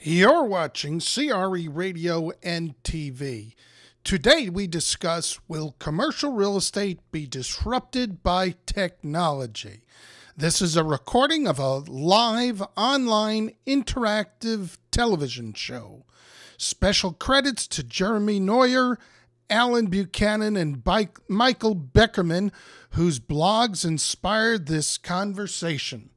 You're watching CRE Radio and TV. Today we discuss, will commercial real estate be disrupted by technology? This is a recording of a live online interactive television show. Special credits to Jeremy Neuer, Allen Buchanan, and Michael Beckerman, whose blogs inspired this conversation.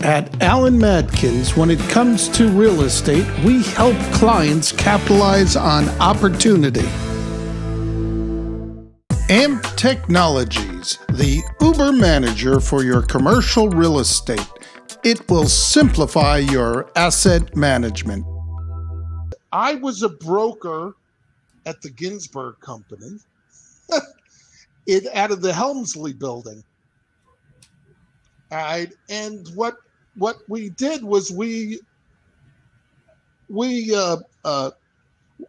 At Allen Madkins, when it comes to real estate, we help clients capitalize on opportunity. AMP Technologies, the Uber manager for your commercial real estate. It will simplify your asset management. I was a broker at the Ginsberg Company out of the Helmsley building. All right, and what we did was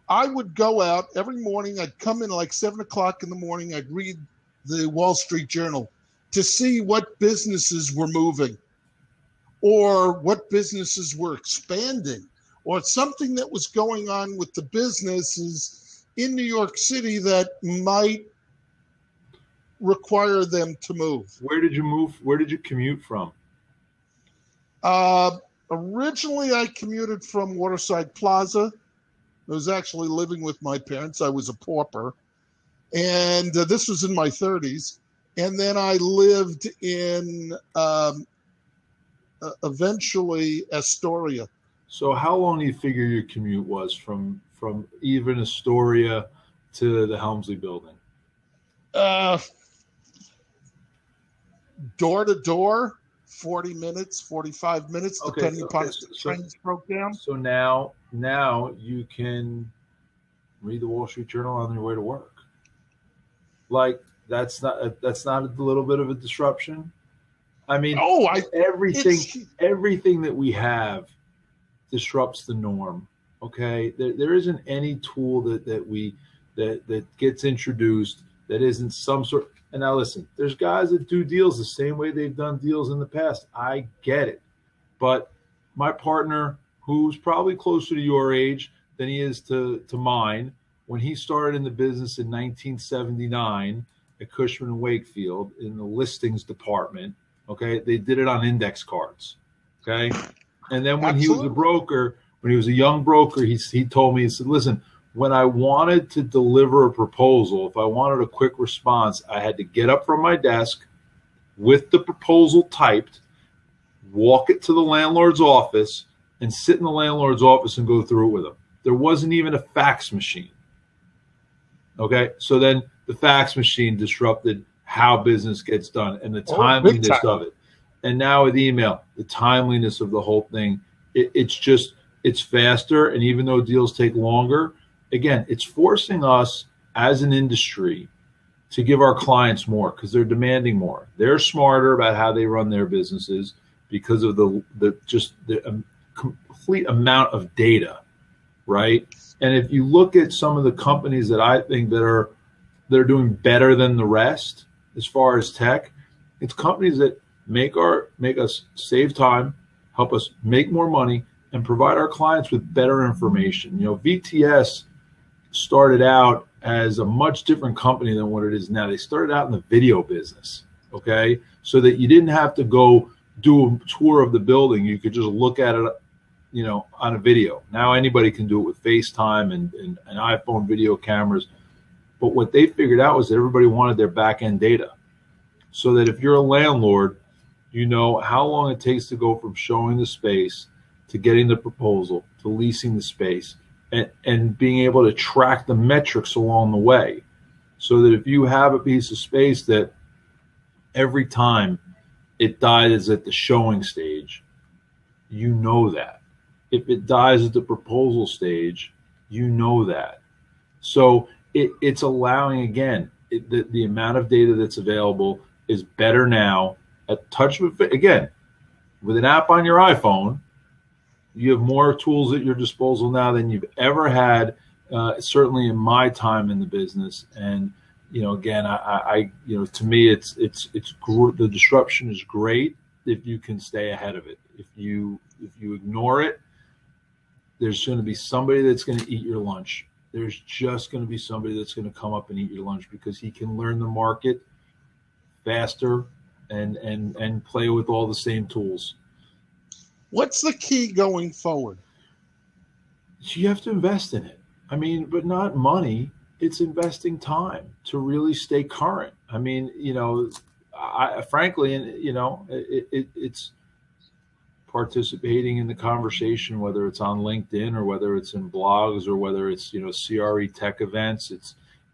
I would go out every morning. I'd come in like 7 o'clock in the morning. I'd read the Wall Street Journal to see what businesses were moving or what businesses were expanding or something that was going on with the businesses in New York City that might require them to move. Where did you move? Where did you commute from? Originally, I commuted from Waterside Plaza. I was actually living with my parents. I was a pauper. And this was in my 30s. And then I lived in eventually Astoria. So how long do you figure your commute was from even Astoria to the Helmsley building? Door to door, 40 minutes, 45 minutes, depending upon if the trains broke down. So now you can read the Wall Street Journal on your way to work. Like that's not a little bit of a disruption. I mean, everything that we have disrupts the norm. Okay, there isn't any tool that gets introduced that isn't some sort. And now listen, there's guys that do deals the same way they've done deals in the past. I get it. But my partner, who's probably closer to your age than he is to mine, when he started in the business in 1979 at Cushman & Wakefield in the listings department, okay, they did it on index cards, okay? And then when he was a broker, when he was a young broker, he told me, he said, listen, when I wanted to deliver a proposal, if I wanted a quick response, I had to get up from my desk with the proposal typed, walk it to the landlord's office, and sit in the landlord's office and go through it with him. There wasn't even a fax machine. Okay, so then the fax machine disrupted how business gets done and the timeliness of it. And now with email, the timeliness of the whole thing, it's faster. And even though deals take longer, again, it's forcing us as an industry to give our clients more because they're demanding more. They're smarter about how they run their businesses because of the complete amount of data, right? And if you look at some of the companies that I think they're doing better than the rest as far as tech, it's companies that make us save time, help us make more money, and provide our clients with better information. You know, VTS started out as a much different company than what it is now. They started out in the video business, okay? So that you didn't have to go do a tour of the building. You could just look at it, you know, on a video. Now anybody can do it with FaceTime and iPhone video cameras. But what they figured out was that everybody wanted their back-end data. So that if you're a landlord, you know how long it takes to go from showing the space to getting the proposal to leasing the space. And being able to track the metrics along the way so that if you have a piece of space that every time it dies at the showing stage, you know that. If it dies at the proposal stage, you know that. So it's allowing, again, the amount of data that's available, is better now. At touch of again, with an app on your iPhone, you have more tools at your disposal now than you've ever had. Certainly in my time in the business, and again, I to me, it's the disruption is great if you can stay ahead of it. If you ignore it, there's going to be somebody that's going to eat your lunch. There's just going to be somebody that's going to come up and eat your lunch because he can learn the market faster and play with all the same tools. What's the key going forward? So you have to invest in it. I mean, but not money. It's investing time to really stay current. I mean, I frankly, it's participating in the conversation, whether it's on LinkedIn or whether it's in blogs or whether it's CRE tech events.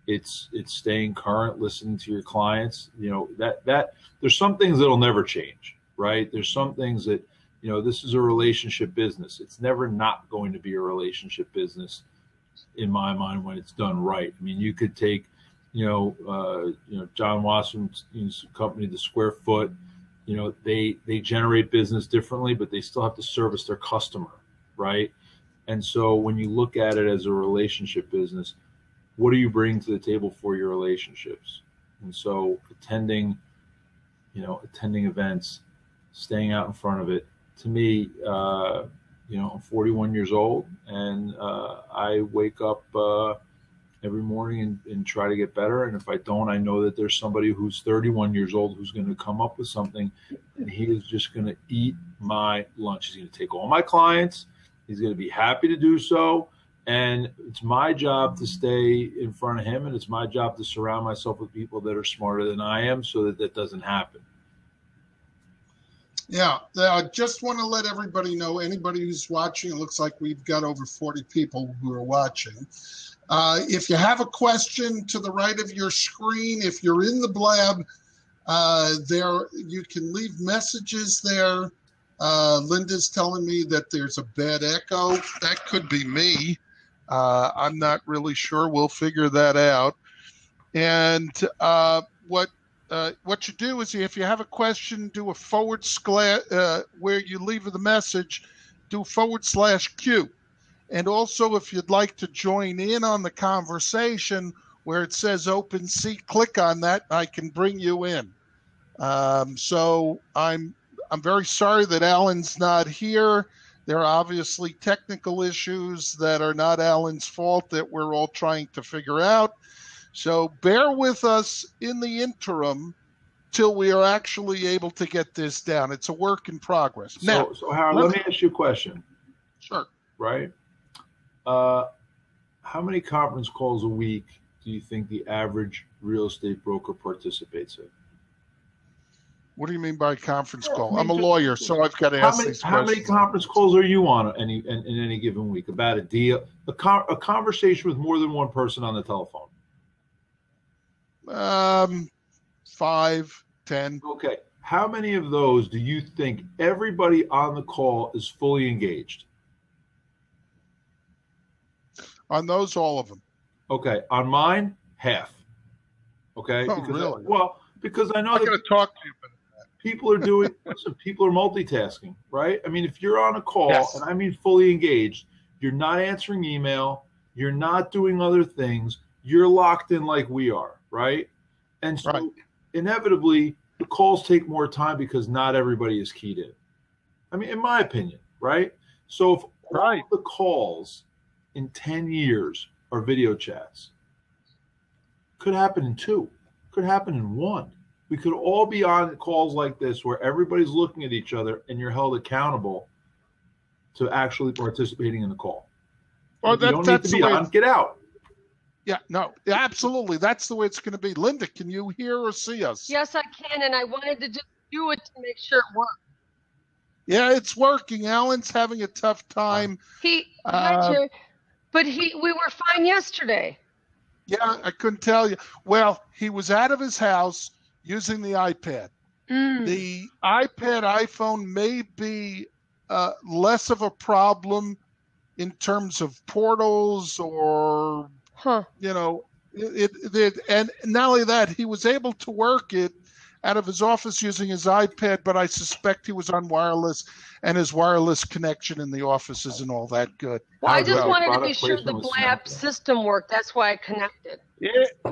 It's staying current, listening to your clients. That there's some things that'll never change, right? There's some things that this is a relationship business. It's never not going to be a relationship business, in my mind, when it's done right. I mean, you could take, John Wasson's company, the Square Foot. They generate business differently, but they still have to service their customer, right? And so when you look at it as a relationship business, what do you bring to the table for your relationships? And so attending events, staying out in front of it. To me, I'm 41 years old, and I wake up every morning and try to get better. And if I don't, I know that there's somebody who's 31 years old who's going to come up with something, and he is just going to eat my lunch. He's going to take all my clients. He's going to be happy to do so. And it's my job to stay in front of him, and it's my job to surround myself with people that are smarter than I am so that doesn't happen. Yeah, I just want to let everybody know, anybody who's watching, it looks like we've got over 40 people who are watching. If you have a question to the right of your screen, if you're in the Blab, there you can leave messages there. Linda's telling me that there's a bad echo. That could be me. I'm not really sure. We'll figure that out. And what you do is, if you have a question, do a / where you leave the message, do /Q. And also, if you'd like to join in on the conversation where it says open seat, click on that. I can bring you in. So I'm very sorry that Alan's not here. There are obviously technical issues that are not Alan's fault that we're all trying to figure out. So bear with us in the interim till we are actually able to get this down. It's a work in progress. So Howard, let me ask you a question. Sure. Right? How many conference calls a week do you think the average real estate broker participates in? What do you mean by conference call? I'm a lawyer, so I've got to ask these questions. How many conference calls are you on in any given week about a deal, a conversation with more than one person on the telephone? 5, 10. Okay. How many of those do you think everybody on the call is fully engaged? On those, all of them. Okay. On mine, half. Okay. Oh, really? Because I know I'm going to talk to you about that. People are people are multitasking, right? I mean, if you're on a call, yes, and I mean fully engaged, you're not answering email, you're not doing other things, you're locked in like we are, right? And so inevitably, the calls take more time because not everybody is keyed in. I mean, in my opinion, right? So if all the calls in 10 years are video chats, could happen in 2, could happen in 1. We could all be on calls like this where everybody's looking at each other and you're held accountable to actually participating in the call. Well, you don't need to be on, get out. Yeah, no, absolutely. That's the way it's going to be. Linda, can you hear or see us? Yes, I can, and I wanted to just do it to make sure it worked. Yeah, it's working. Alan's having a tough time. We were fine yesterday. Yeah, I couldn't tell you. Well, he was out of his house using the iPad. The iPhone may be less of a problem in terms of portals or and not only that, he was able to work it out of his office using his iPad, but I suspect he was on wireless, and his wireless connection in the office isn't all that good. Well, I just How's wanted to product be sure the placement was Blab snapping? system worked. That's why I connected.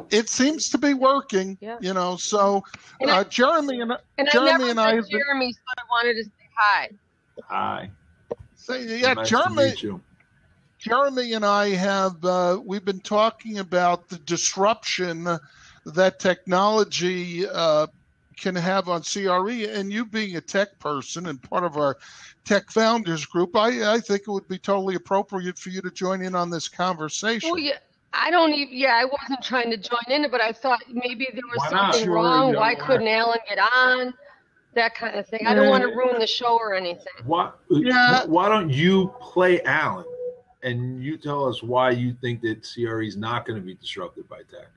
It seems to be working, Yeah. So And Jeremy and I Jeremy never and I met have been, Jeremy, so I wanted to say hi. Hi. yeah, Nice to meet you. Jeremy and I have we've been talking about the disruption that technology can have on CRE, and you being a tech person and part of our tech founders group, I think it would be totally appropriate for you to join in on this conversation. Well, yeah, I wasn't trying to join in it, but I thought maybe there was Why not? something Sure, wrong. yeah, Why why couldn't Alan get on? That kind of thing. I don't want to ruin the show or anything. Why don't you play Allen and you tell us why you think that CRE is not going to be disrupted by tech?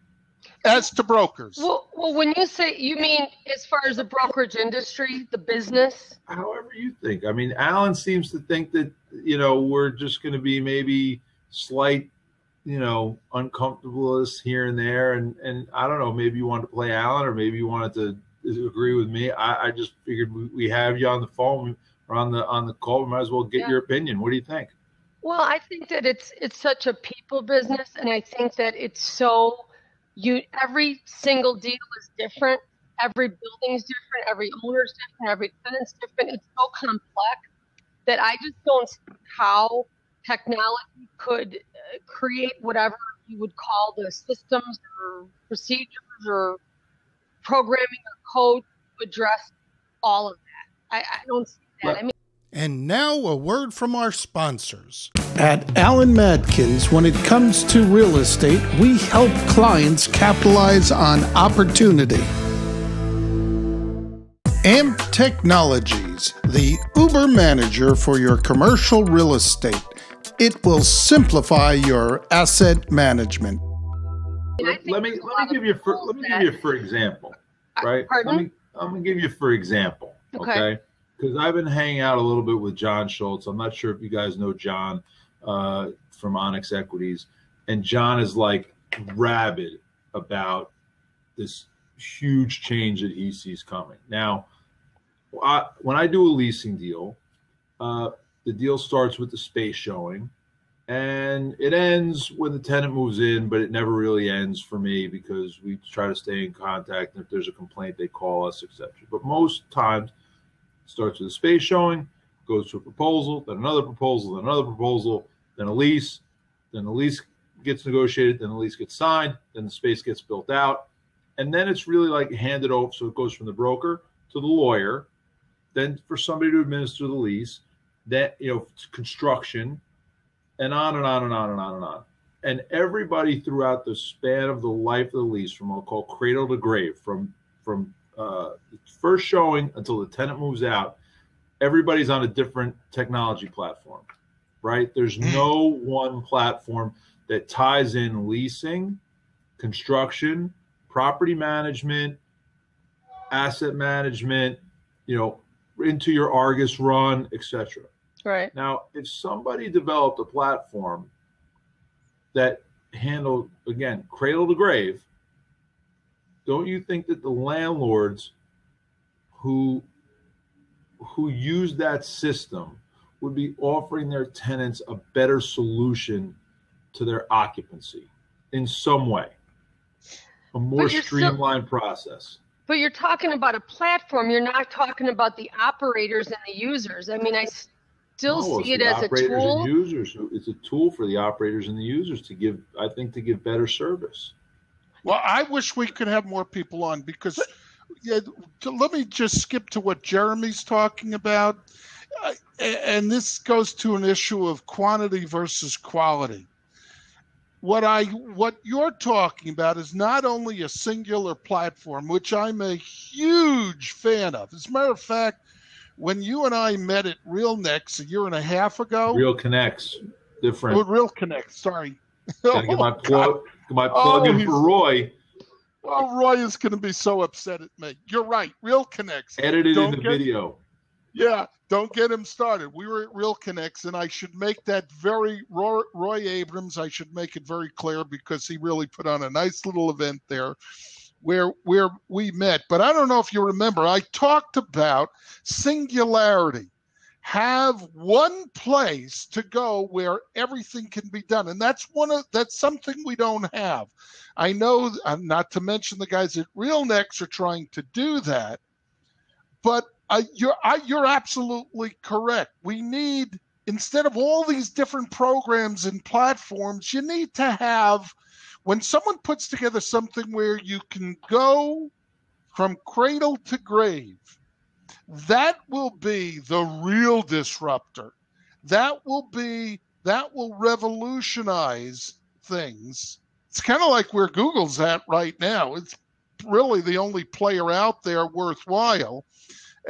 As to brokers. Well, when you say, you mean as far as the brokerage industry, the business? However you think. I mean, Allen seems to think that, we're just going to be maybe slight, uncomfortableness here and there. And I don't know, maybe you wanted to play Allen or maybe you wanted to agree with me. I just figured we have you on the phone or on the call. We might as well get your opinion. What do you think? Well, I think that it's such a people business, and I think that it's so every single deal is different. Every building is different. Every owner is different. Every tenant's different. It's so complex that I just don't see how technology could create whatever you would call the systems or procedures or programming or code to address all of that. I don't see that. I mean. And now a word from our sponsors. At Allen Madkins, when it comes to real estate, we help clients capitalize on opportunity. AMP Technologies, the Uber manager for your commercial real estate. It will simplify your asset management. Let me give you for example, right? Pardon? I'm gonna give you for example, okay? Because I've been hanging out a little bit with John Schultz. I'm not sure if you guys know John from Onyx Equities, and John is like rabid about this huge change that he sees coming. Now, when I do a leasing deal, the deal starts with the space showing, and it ends when the tenant moves in, but it never really ends for me because we try to stay in contact. And if there's a complaint, they call us, etc. But most times, it starts with a space showing, goes to a proposal, then another proposal, then another proposal, then a lease, then the lease gets negotiated, then the lease gets signed, then the space gets built out, and then it's really like handed over. So it goes from the broker to the lawyer, then for somebody to administer the lease, then construction, and on and on and on and on and on. And everybody throughout the span of the life of the lease, from what I'll call cradle to grave, from first showing until the tenant moves out, everybody's on a different technology platform, right? There's no one platform that ties in leasing, construction, property management, asset management, into your Argus run, etc. Right. Now, if somebody developed a platform that handled, again, cradle to grave, don't you think that the landlords who use that system would be offering their tenants a better solution to their occupancy in some way, a more streamlined process? But you're talking about a platform. You're not talking about the operators and the users. I mean, I still see it as a tool. And users. It's a tool for the operators and the users to give better service. Well, I wish we could have more people on because let me just skip to what Jeremy's talking about. And this goes to an issue of quantity versus quality. What you're talking about is not only a singular platform, which I'm a huge fan of. As a matter of fact, when you and I met at RealNex a year and a half ago. Real Connects, different. Oh, Real Connects, sorry. Gotta get my plug in for Roy. Oh, Roy is going to be so upset at me. You're right. Real Connects. Edited in the video. Yeah, don't get him started. We were at Real Connects, and I should make that Roy Abrams, I should make it very clear because he really put on a nice little event there where we met. But I don't know if you remember, I talked about singularity. Have one place to go where everything can be done, and that's something we don't have. I know, not to mention the guys at RealNex are trying to do that, but you're absolutely correct. We need, instead of all these different programs and platforms, you need to have, when someone puts together something where you can go from cradle to grave, that will be the real disruptor. That will revolutionize things. It's kind of like where Google's at right now. It's really the only player out there worthwhile.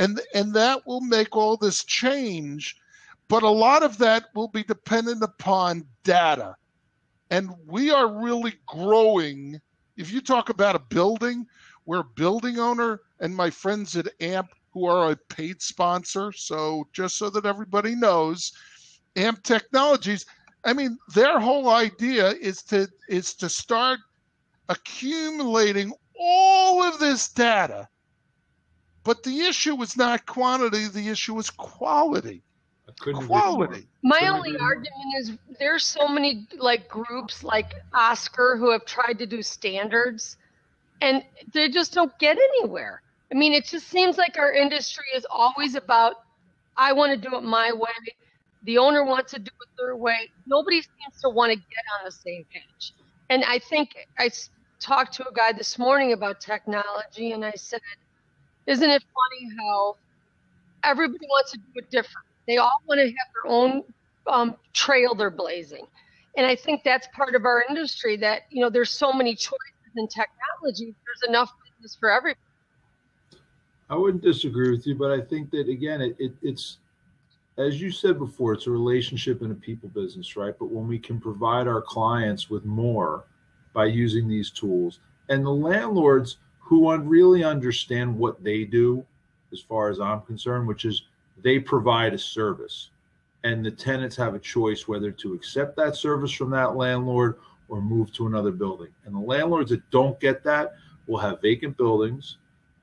And that will make all this change. But a lot of that will be dependent upon data. And we are really growing. If you talk about a building, we're a building owner, and my friends at AMP, who are a paid sponsor, so just so that everybody knows, AMP Technologies, I mean, their whole idea is to start accumulating all of this data. But the issue is not quantity, the issue is quality. Quality. My only argument is there's so many like groups like Oscar who have tried to do standards and they just don't get anywhere. I mean, it just seems like our industry is always about, I want to do it my way. The owner wants to do it their way. Nobody seems to want to get on the same page. And I think I talked to a guy this morning about technology, and I said, isn't it funny how everybody wants to do it different? They all want to have their own trail they're blazing. And I think that's part of our industry that, you know, there's so many choices in technology. There's enough business for everybody. I wouldn't disagree with you, but I think that, again, it's, as you said before, it's a relationship and a people business, right? But when we can provide our clients with more by using these tools, and the landlords who really understand what they do, as far as I'm concerned, which is they provide a service, and the tenants have a choice whether to accept that service from that landlord or move to another building. And the landlords that don't get that will have vacant buildings,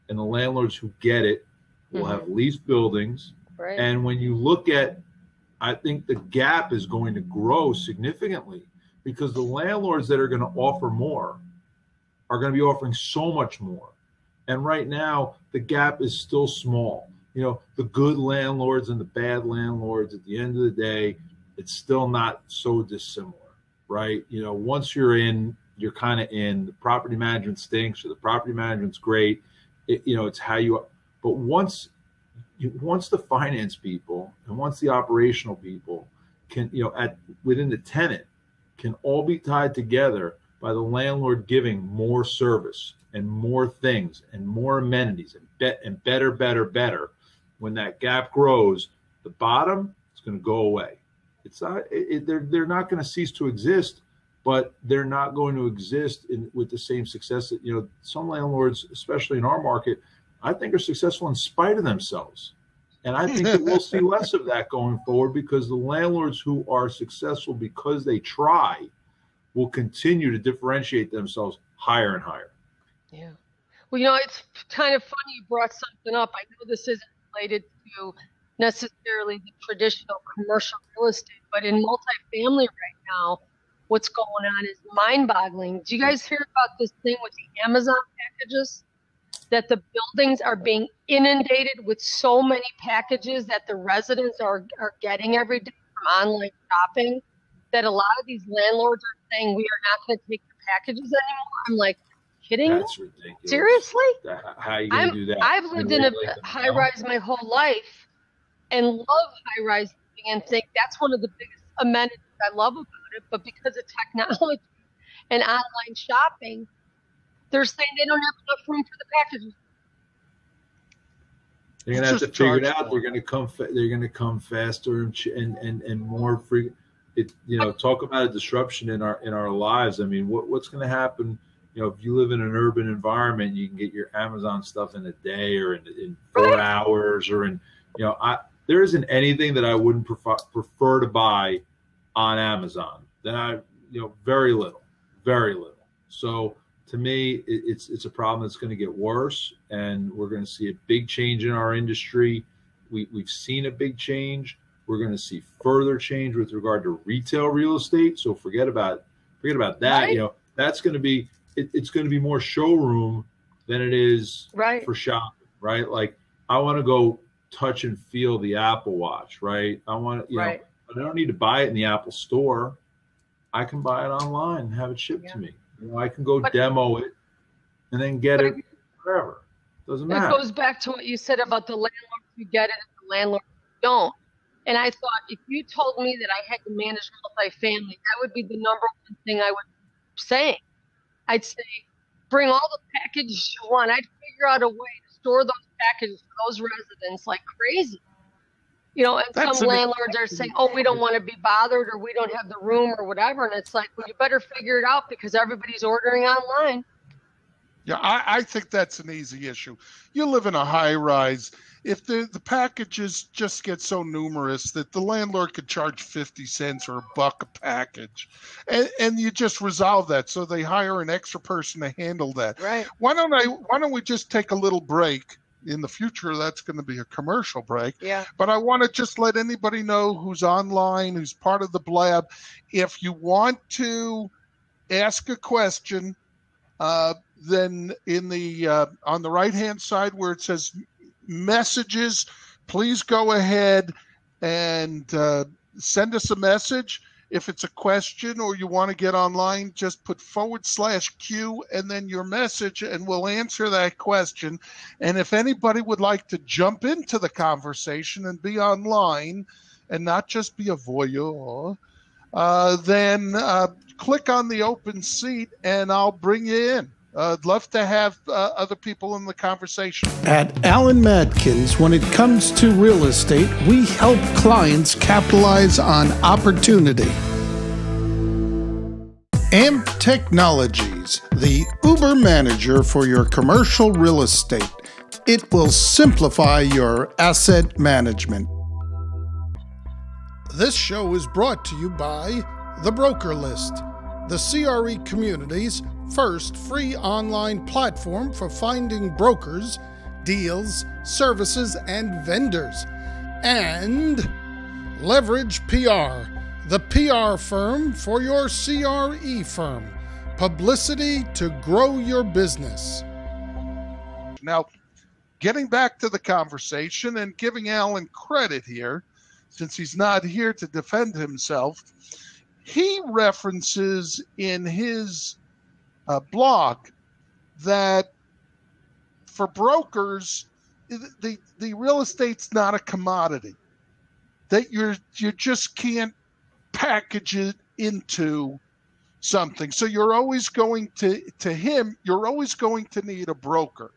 and the landlords who get it will have leased buildings. Right. And when you look at, I think the gap is going to grow significantly because the landlords that are going to offer more are going to be offering so much more. And right now, the gap is still small. You know, the good landlords and the bad landlords, at the end of the day, it's still not so dissimilar, right? You know, once you're in, you're kind of in. The property management stinks or the property management's great. You know, it's how you, but once the finance people and once the operational people can, you know, within the tenant can all be tied together by the landlord giving more service and more things and more amenities and better. When that gap grows, the bottom is going to go away. It's not, they're not going to cease to exist, but they're not going to exist with the same success that, you know, some landlords, especially in our market, I think are successful in spite of themselves. And I think that we'll see less of that going forward because the landlords who are successful because they try will continue to differentiate themselves higher and higher. Yeah. Well, you know, it's kind of funny you brought something up. I know this isn't related to necessarily the traditional commercial real estate, but in multifamily right now, what's going on is mind-boggling. Do you guys hear about this thing with the Amazon packages? That the buildings are being inundated with so many packages that the residents are getting every day from online shopping, that a lot of these landlords are saying, we are not going to take the packages anymore. I'm like, kidding? That's ridiculous. Seriously? How are you going to do that? I've lived in a high-rise my whole life and love high-rise living and think that's one of the biggest amenities I love about it. But because of technology and online shopping, they're saying they don't have enough room for the packages. They're going to have to figure it out. They're going to come faster and more frequent. You know, talk about a disruption in our lives. I mean, what's going to happen? You know, if you live in an urban environment, you can get your Amazon stuff in a day or in 4 hours, or in, you know, there isn't anything that I wouldn't prefer to buy on Amazon. Very little. So to me, it's a problem that's going to get worse, and we're going to see a big change in our industry. We've seen a big change. We're going to see further change with regard to retail real estate. So forget about that. Right. You know, that's going to be it's going to be more showroom than it is Right. for shopping, right? Like I want to go touch and feel the Apple Watch, right? I want to, Right. I don't need to buy it in the Apple store. I can buy it online and have it shipped Yeah. to me. You know, I can go demo it and then get it wherever. Doesn't It matter. goes back to what you said about the landlords who get it and the landlords who don't. And I thought if you told me that I had to manage multifamily, that would be the number one thing I would say. I'd say, bring all the packages you want. I'd figure out a way to store those packages for those residents like crazy. You know, and That's some an- landlords are saying, oh, we don't want to be bothered or we don't have the room or whatever. And it's like, well, you better figure it out because everybody's ordering online. Yeah, I think that's an easy issue. You live in a high rise. If the packages just get so numerous that the landlord could charge 50 cents or $1 a package, and you just resolve that, so they hire an extra person to handle that. Right. Why don't we just take a little break? In the future, that's going to be a commercial break. Yeah. But I want to just let anybody know who's online, who's part of the Blab, if you want to ask a question, then in the on the right-hand side where it says messages, please go ahead and send us a message. If it's a question or you want to get online, just put /Q and then your message, and we'll answer that question. And if anybody would like to jump into the conversation and be online and not just be a voyeur, then click on the open seat and I'll bring you in. I'd love to have other people in the conversation. At Allen Matkins, when it comes to real estate, we help clients capitalize on opportunity. AMP Technologies, the Uber manager for your commercial real estate. It will simplify your asset management. This show is brought to you by The Broker List, the CRE community's first free online platform for finding brokers, deals, services, and vendors. And Leverage PR, the PR firm for your CRE firm. Publicity to grow your business. Now, getting back to the conversation and giving Allen credit here, since he's not here to defend himself, he references in his blog that for brokers, the real estate's not a commodity, that you just can't package it into something. So you're always going to you're always going to need a broker.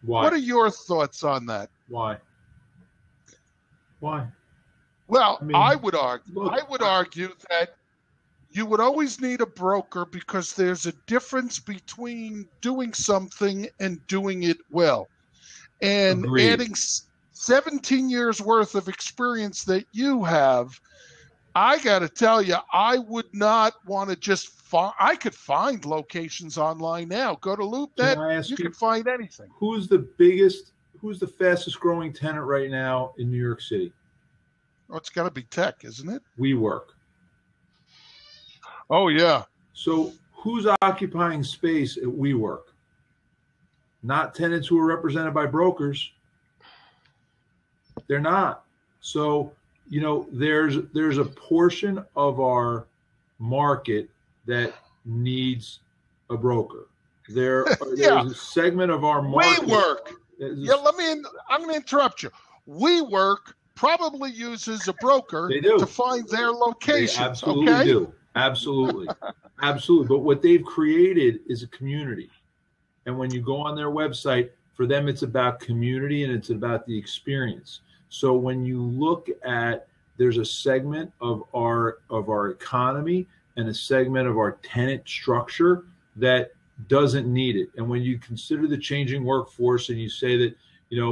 Why? What are your thoughts on that? Why? Well, I would argue that you would always need a broker because there's a difference between doing something and doing it well. And Agreed. Adding 17 years worth of experience that you have, I got to tell you, I would not want to just I could find locations online now. Go to LoopNet, you can find anything. Who's the fastest growing tenant right now in New York City? Oh, it's got to be tech, isn't it? WeWork. Oh, yeah. So who's occupying space at WeWork? Not tenants who are represented by brokers. They're not. So, there's a portion of our market that needs a broker. There's a segment of our market. WeWork. I'm going to interrupt you. WeWork probably uses a broker to find their locations. They absolutely do. Absolutely. Absolutely. But what they've created is a community. And when you go on their website, for them, it's about community and it's about the experience. So when you look at, there's a segment of our economy and a segment of our tenant structure that doesn't need it. And when you consider the changing workforce and you say that,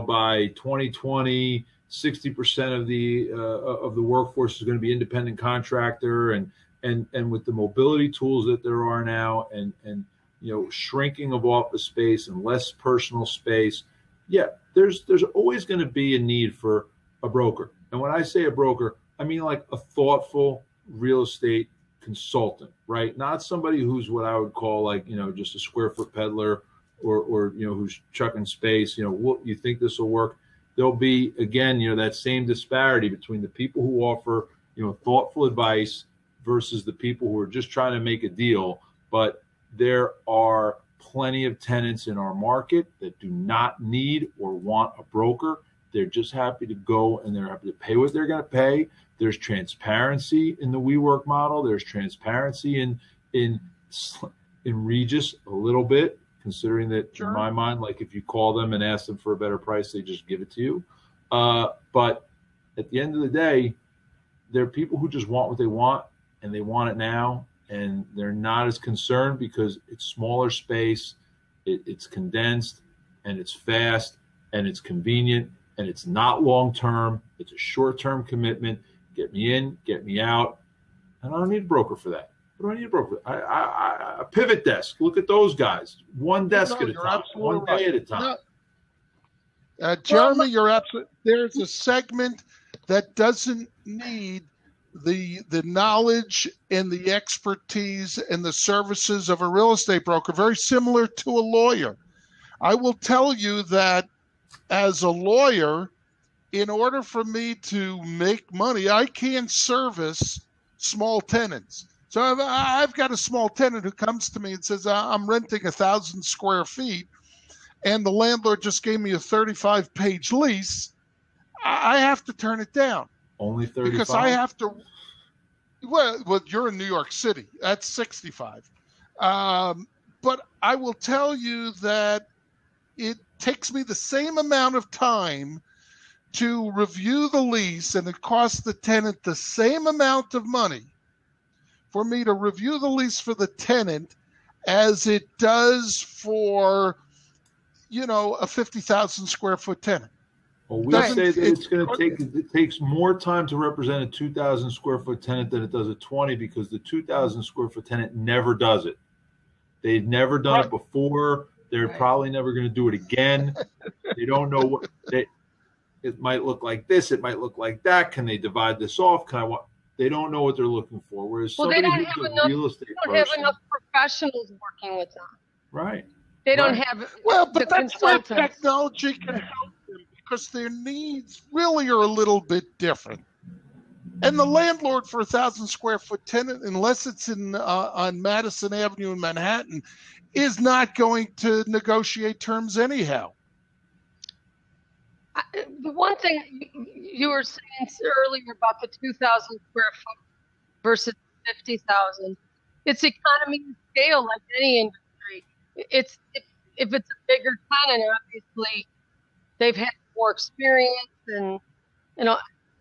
by 2020, 60% of the workforce is going to be independent contractor, and with the mobility tools that there are now, and shrinking of office space and less personal space, yeah, there's always going to be a need for a broker. And when I say a broker, I mean like a thoughtful real estate consultant, right? Not somebody who's what I would call like, just a square foot peddler or who's chucking space. You think this will work? There'll be, again, that same disparity between the people who offer, thoughtful advice versus the people who are just trying to make a deal. But there are plenty of tenants in our market that do not need or want a broker. They're just happy to go and they're happy to pay what they're going to pay. There's transparency in the WeWork model. There's transparency in Regis a little bit, considering that in my mind, like if you call them and ask them for a better price, they just give it to you. But at the end of the day, there are people who just want what they want and they want it now. And they're not as concerned because it's smaller space, it's condensed, and it's fast, and it's convenient, and it's not long-term. It's a short-term commitment. Get me in, get me out. And I don't need a broker for that. What do I need a broker for? A pivot desk. Look at those guys. One desk at a time, one day at a time. No. Jeremy, you're absolutely. There's a segment that doesn't need the knowledge and the expertise and the services of a real estate broker, very similar to a lawyer. I will tell you that as a lawyer, in order for me to make money, I can't service small tenants. So I've got a small tenant who comes to me and says, I'm renting 1,000 square feet and the landlord just gave me a 35-page lease. I have to turn it down. Only 35? Because I have to. Well, you're in New York City. That's 65. But I will tell you that it takes me the same amount of time to review the lease, and it costs the tenant the same amount of money for me to review the lease for the tenant as it does for, a 50,000 square foot tenant. Well, we say that it takes more time to represent a 2,000 square foot tenant than it does a 20 because the 2,000 square foot tenant never does it. They've never done it before. They're probably never going to do it again. They don't know what it might look like this. It might look like that. Can they divide this off? They don't know what they're looking for. Whereas somebody who's a real estate person, they don't have enough professionals working with them. Right. They don't have. Well, but that's where technology can help them because their needs really are a little bit different. And the landlord for 1,000 square foot tenant, unless it's on Madison Avenue in Manhattan, is not going to negotiate terms anyhow. The one thing you were saying earlier about the 2,000 square foot versus 50,000, it's economy of scale like any industry. If it's a bigger tenant, obviously they've had more experience and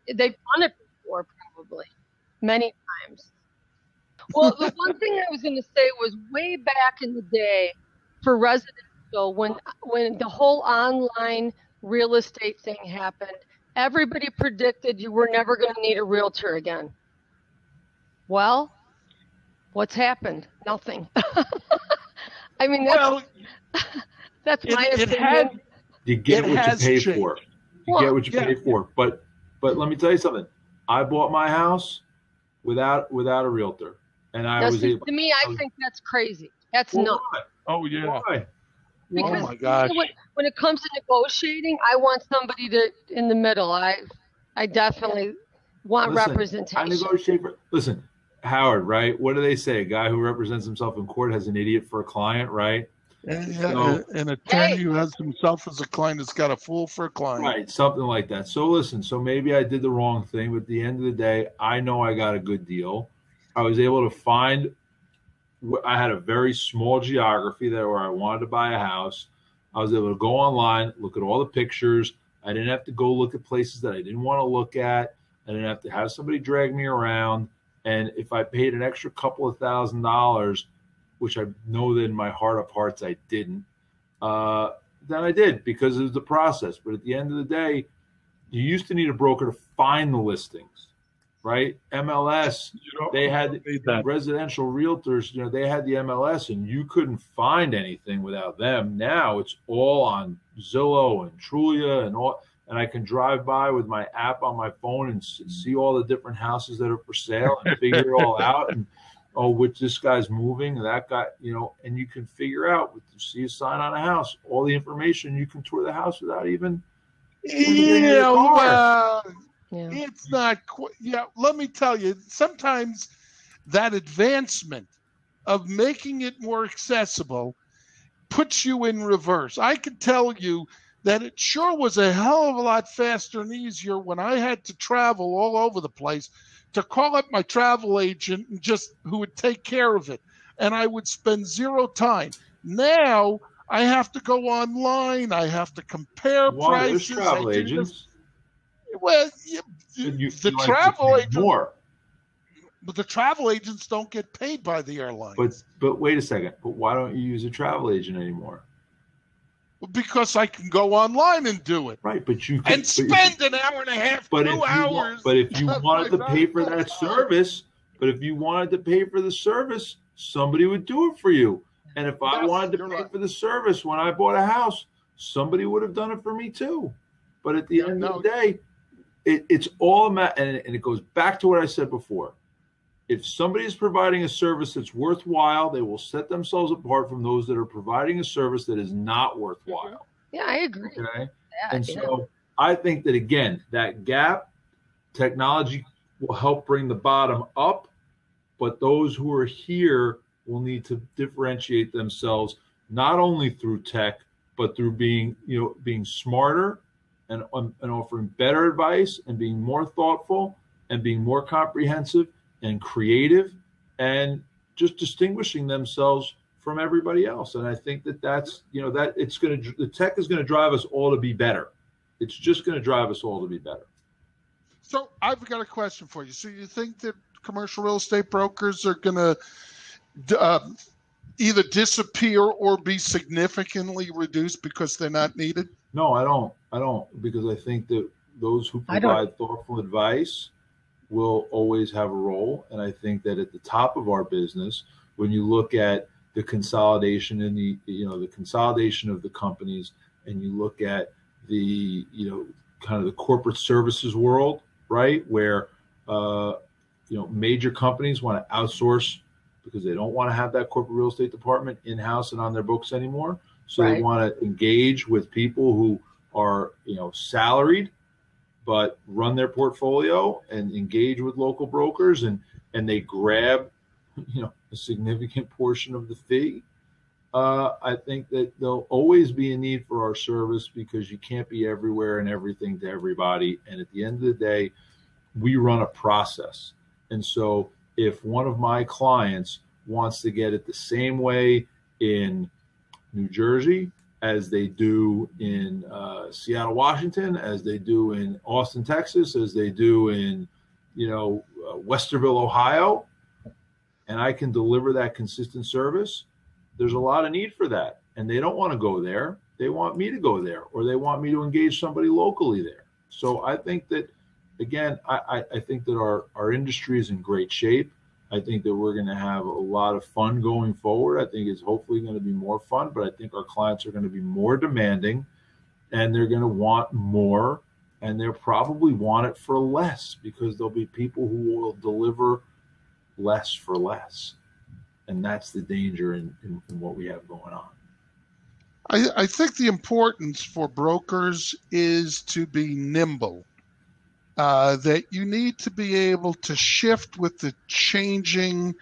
they've done it before probably many times. Well, the one thing I was going to say was way back in the day for residential, when the whole online real estate thing happened, everybody predicted you were never going to need a realtor again. Well, what's happened? Nothing. I mean, that's my opinion. You get what you pay for. You get what you pay for. But let me tell you something. I bought my house without a realtor, and I was able. To me, I think that's crazy. That's nuts. Oh yeah. Why? Because oh my gosh. When it comes to negotiating, I want somebody in the middle. I definitely want representation. I negotiate listen, Howard, right? What do they say? A guy who represents himself in court has an idiot for a client, right? An attorney who has himself as a client has got a fool for a client. Right, something like that. So listen, maybe I did the wrong thing, but at the end of the day, I know I got a good deal. I was able to find. I had a very small geography there where I wanted to buy a house. I was able to go online, look at all the pictures. I didn't have to go look at places that I didn't want to look at. I didn't have to have somebody drag me around. And if I paid an extra couple of $1,000s, which I know that in my heart of hearts I didn't, then I did because it was the process. But at the end of the day, you used to need a broker to find the listings. right? MLS, they had need that. residential realtors, they had the MLS and you couldn't find anything without them. Now it's all on Zillow and Trulia and all, and I can drive by with my app on my phone and see all the different houses that are for sale and figure it all out. And which this guy's moving, that guy, and you can figure out, you see a sign on a house, all the information, you can tour the house without even. It's not quite. Yeah, let me tell you, sometimes that advancement of making it more accessible puts you in reverse. I can tell you that it sure was a hell of a lot faster and easier when I had to travel all over the place to call up my travel agent and who would take care of it. And I would spend zero time. Now I have to go online. I have to compare prices. There's travel agents. Well, the travel agents more. But the travel agents don't get paid by the airlines. But wait a second. But why don't you use a travel agent anymore? Because I can go online and do it. Right, but you can spend an hour and a half, 2 hours. But if you wanted to pay for that service, somebody would do it for you. And if I wanted to pay for the service when I bought a house, somebody would have done it for me too. But at the end of the day, it's all and it goes back to what I said before. If somebody is providing a service that's worthwhile, they will set themselves apart from those that are providing a service that is not worthwhile. Yeah, I agree. Okay. And so I think that, again, that gap, technology will help bring the bottom up, but those who are here will need to differentiate themselves not only through tech, but through being smarter and offering better advice and being more thoughtful and being more comprehensive and creative and just distinguishing themselves from everybody else. And I think that's the tech is going to drive us all to be better. It's just going to drive us all to be better. So I've got a question for you. So you think that commercial real estate brokers are going to either disappear or be significantly reduced because they're not needed? No, I don't, because I think that those who provide thoughtful advice will always have a role. And I think that at the top of our business, when you look at the consolidation and the consolidation of the companies, and you look at the, kind of the corporate services world, right? Where, major companies want to outsource because they don't want to have that corporate real estate department in-house and on their books anymore. So They want to engage with people who are, salaried, but run their portfolio and engage with local brokers, and they grab, a significant portion of the fee. I think that there'll always be a need for our service because you can't be everywhere and everything to everybody. And at the end of the day, we run a process. And so if one of my clients wants to get it the same way in New Jersey as they do in Seattle, Washington, as they do in Austin, Texas, as they do in, Westerville, Ohio, and I can deliver that consistent service, there's a lot of need for that. And they don't want to go there. They want me to go there, or they want me to engage somebody locally there. So I think that, again, I think that our industry is in great shape. I think that we're going to have a lot of fun going forward. I think it's hopefully going to be more fun, but I think our clients are going to be more demanding, and they're going to want more, and they'll probably want it for less because there'll be people who will deliver less for less. And that's the danger in what we have going on. I think the importance for brokers is to be nimble. That you need to be able to shift with the changing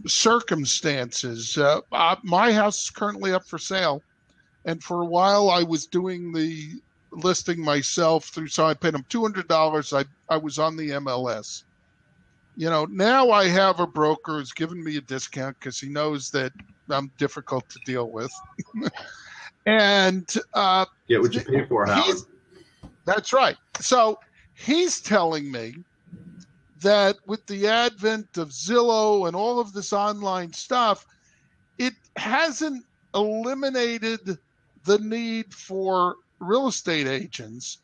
circumstances. My house is currently up for sale, and for a while I was doing the listing myself so I paid them $200. I was on the MLS. Now I have a broker who's given me a discount because he knows that I'm difficult to deal with. And get what you pay for, Howard. That's right. So he's telling me that with the advent of Zillow and all of this online stuff, it hasn't eliminated the need for real estate agents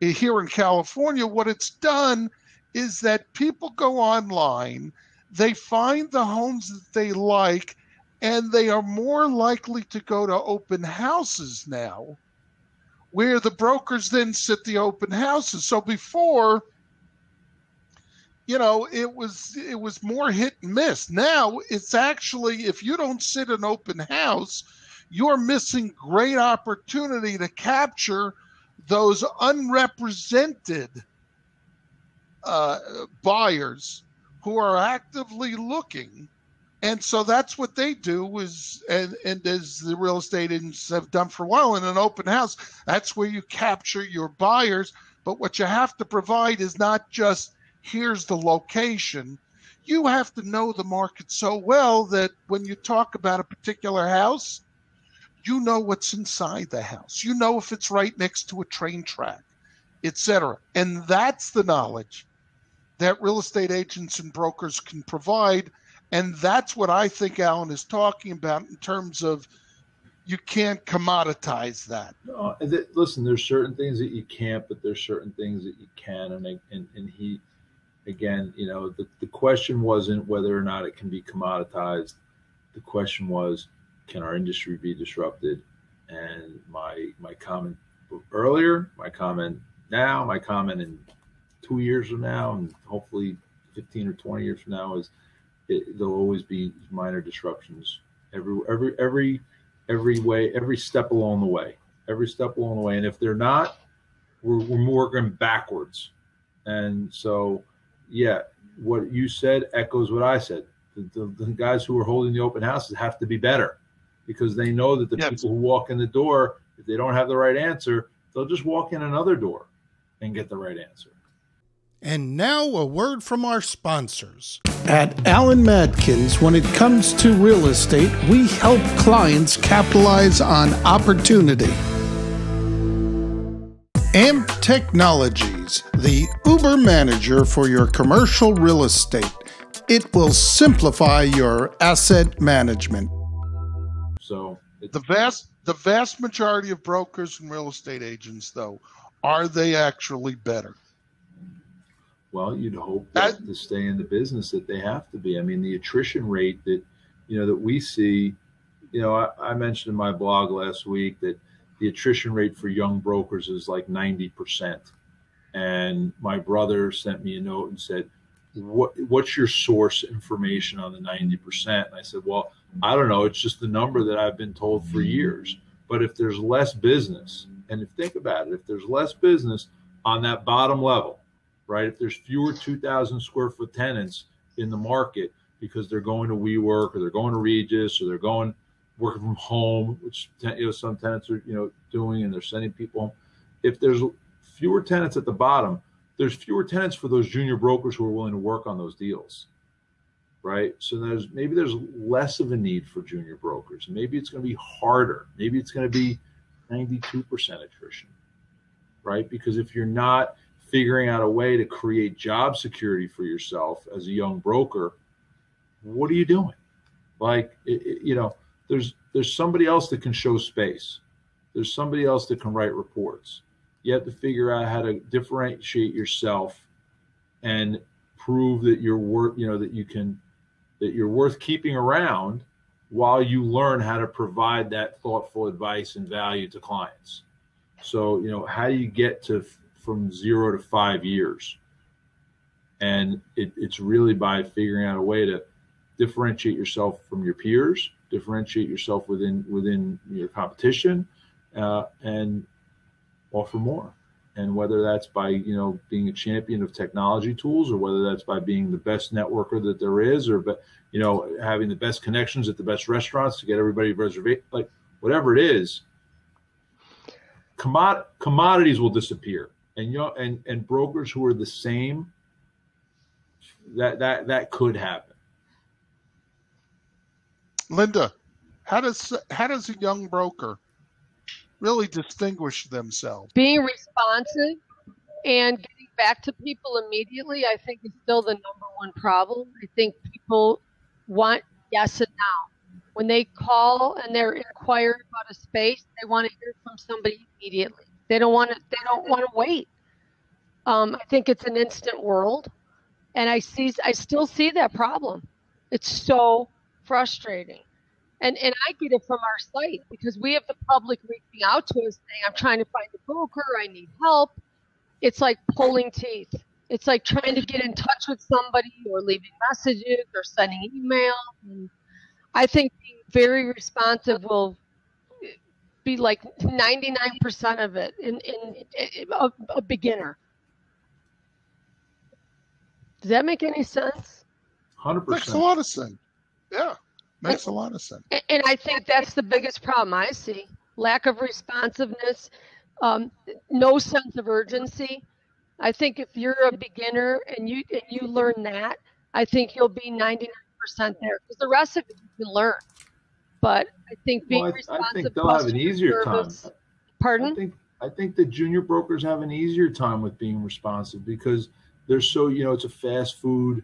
here in California. What it's done is that people go online, they find the homes that they like, and they are more likely to go to open houses now, where the brokers then sit the open houses. So before, it was more hit and miss. Now it's actually, if you don't sit an open house, you're missing great opportunity to capture those unrepresented buyers who are actively looking. And so that's what they do is, and as the real estate agents have done for a while in an open house, that's where you capture your buyers. But what you have to provide is not just, here's the location. You have to know the market so well that when you talk about a particular house, you know what's inside the house. You know if it's right next to a train track, etc. And that's the knowledge that real estate agents and brokers can provide. And that's what I think Allen is talking about in terms of you can't commoditize that. No, listen, there's certain things that you can't, but there's certain things that you can. And he, again, the question wasn't whether or not it can be commoditized. The question was, can our industry be disrupted? And my comment earlier, my comment now, my comment in 2 years from now, and hopefully 15 or 20 years from now is there'll always be minor disruptions every way, every step along the way. And if they're not, we're working backwards. And so, yeah, what you said echoes what I said. The guys who are holding the open houses have to be better, because they know that the people who walk in the door, if they don't have the right answer, they'll just walk in another door and get the right answer. And now a word from our sponsors. At Allen Madkins, when it comes to real estate, we help clients capitalize on opportunity. AMP Technologies, the Uber manager for your commercial real estate. It will simplify your asset management. So the vast majority of brokers and real estate agents, though, are they actually better? Well, you'd hope that to stay in the business that they have to be. I mean, the attrition rate that we see, I mentioned in my blog last week that the attrition rate for young brokers is like 90%. And my brother sent me a note and said, what's your source information on the 90%? And I said, well, I don't know. It's just the number that I've been told for years. But if there's less business, and think about it, if there's less business on that bottom level, right? If there's fewer 2,000 square foot tenants in the market because they're going to WeWork or they're going to Regis or they're going working from home, which some tenants are doing, and they're sending people home. If there's fewer tenants at the bottom, there's fewer tenants for those junior brokers who are willing to work on those deals, right? So maybe there's less of a need for junior brokers. Maybe it's going to be harder. Maybe it's going to be 92% attrition, right? Because if you're not figuring out a way to create job security for yourself as a young broker, what are you doing? Like, there's somebody else that can show space. There's somebody else that can write reports. You have to figure out how to differentiate yourself and prove that you're worth keeping around while you learn how to provide that thoughtful advice and value to clients. So, how do you get from 0 to 5 years? And it's really by figuring out a way to differentiate yourself from your peers, differentiate yourself within your competition, and offer more. And whether that's by being a champion of technology tools, or whether that's by being the best networker that there is, or having the best connections at the best restaurants to get everybody reservation, like whatever it is, commodities will disappear. And brokers who are the same, that could happen. Linda, how does a young broker really distinguish themselves? Being responsive and getting back to people immediately, I think, is still the number one problem. I think people want yes and now. When they call and they're inquiring about a space, they want to hear from somebody immediately. They don't want to wait. I think it's an instant world. And I still see that problem. It's so frustrating. And I get it from our site because we have the public reaching out to us saying, I'm trying to find a broker, I need help. It's like pulling teeth. It's like trying to get in touch with somebody or leaving messages or sending emails. And I think being very responsive will be like 99% of it in a beginner. Does that make any sense? 100%. Makes a lot of sense. Yeah, makes a lot of sense. And I think that's the biggest problem I see. Lack of responsiveness, no sense of urgency. I think if you're a beginner and you learn that, I think you'll be 99% there. Because the rest of it you can learn. But I think being responsive. I think they'll have an easier time. Pardon? I think the junior brokers have an easier time with being responsive because they're so, it's a fast food.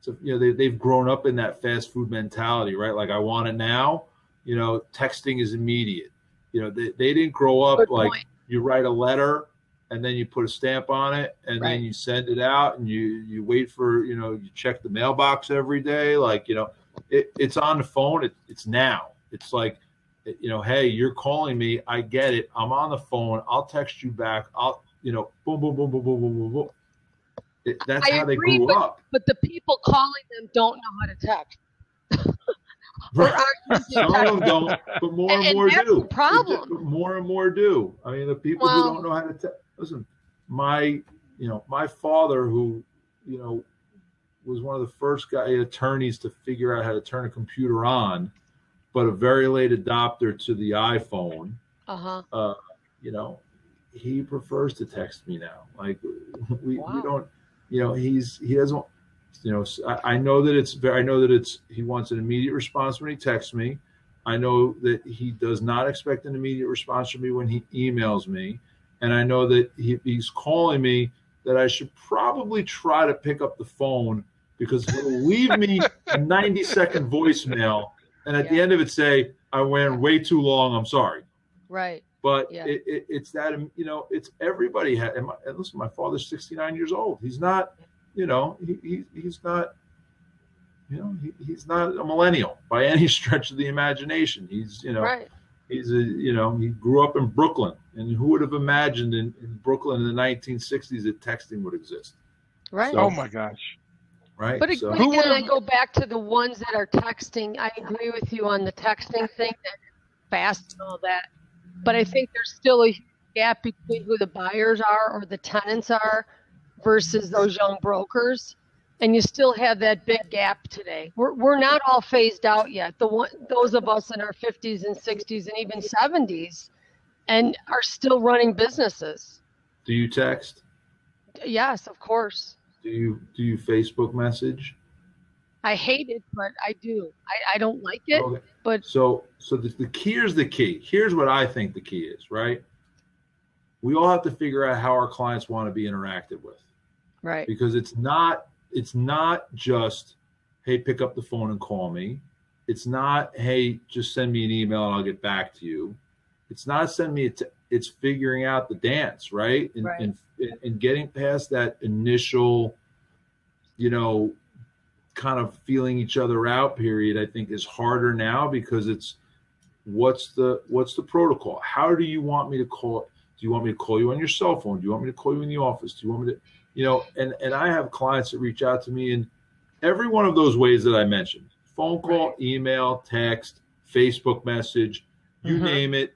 They've grown up in that fast food mentality, right? Like I want it now. Texting is immediate. They didn't grow up Good like point. You write a letter and then you put a stamp on it and Right. then you send it out and you wait for, you check the mailbox every day. Like, it's on the phone. It's now. It's like, hey, you're calling me. I get it. I'm on the phone. I'll text you back. I'll, boom, boom, boom, boom, boom, boom, boom, boom. That's how they grew up. But the people calling them don't know how to text. Right. Some of them don't, but more and more that's do. the problem. But more and more do. I mean, the people who don't know how to text. Listen, my father, who, was one of the first attorneys to figure out how to turn a computer on, but a very late adopter to the iPhone. He prefers to text me now. Like we don't, he doesn't, I know that he wants an immediate response when he texts me. I know that he does not expect an immediate response from me when he emails me. And I know that he's calling me that I should probably try to pick up the phone because he'll leave me a 90-second voicemail. And at the end of it say, I went way too long. I'm sorry. Right. But it's that, it's everybody. And listen, my father's 69 years old. He's not, he's not, he's not a millennial by any stretch of the imagination. He's, right. He's he grew up in Brooklyn, and who would have imagined in Brooklyn in the 1960s that texting would exist? Right. So, Oh my gosh. Right. But again, I go back to the ones that are texting. I agree with you on the texting thing, that fast and all that. But I think there's still a huge gap between who the buyers are or the tenants are versus those young brokers. And you still have that big gap today. We're not all phased out yet. Those of us in our 50s and 60s and even 70s and are still running businesses. Do you text? Yes, of course. Do you Facebook message? I hate it, but I do. I don't like it, Okay. but So the key is the key. Here's what I think the key is, right? We all have to figure out how our clients want to be interacted with. right. Because it's not just, hey, pick up the phone and call me. It's not, hey, just send me an email and I'll get back to you. It's not send me it's figuring out the dance, right? And getting past that initial, kind of feeling each other out period, I think is harder now because it's what's the protocol? How do you want me to call? Do you want me to call you on your cell phone? Do you want me to call you in the office? Do you want me to, and I have clients that reach out to me in every one of those ways that I mentioned: phone call, email, text, Facebook message, you name it.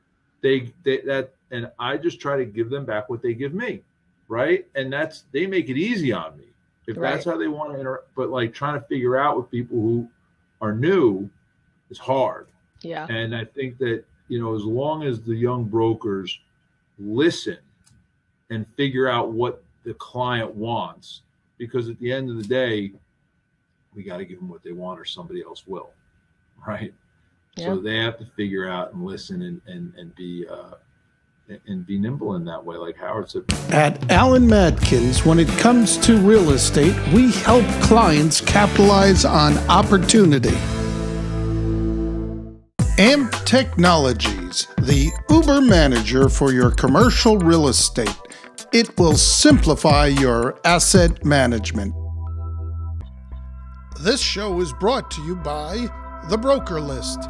And I just try to give them back what they give me, right? And they make it easy on me if that's how they want to interact. But like trying to figure out with people who are new is hard. Yeah. And I think that, as long as the young brokers listen and figure out what the client wants, because at the end of the day, we got to give them what they want or somebody else will, right? Yeah. So they have to figure out and listen and be nimble in that way, like Howard said. At Allen Madkins, when it comes to real estate, we help clients capitalize on opportunity. AMP Technologies, the Uber manager for your commercial real estate. It will simplify your asset management. This show is brought to you by The Broker List,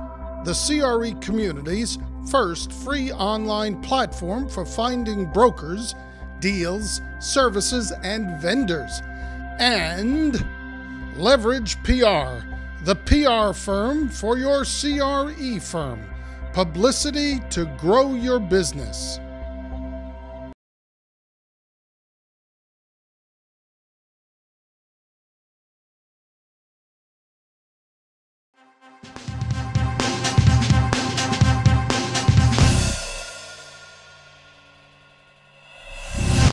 the CRE community's first free online platform for finding brokers, deals, services, and vendors. And Leverage PR, the PR firm for your CRE firm. Publicity to grow your business.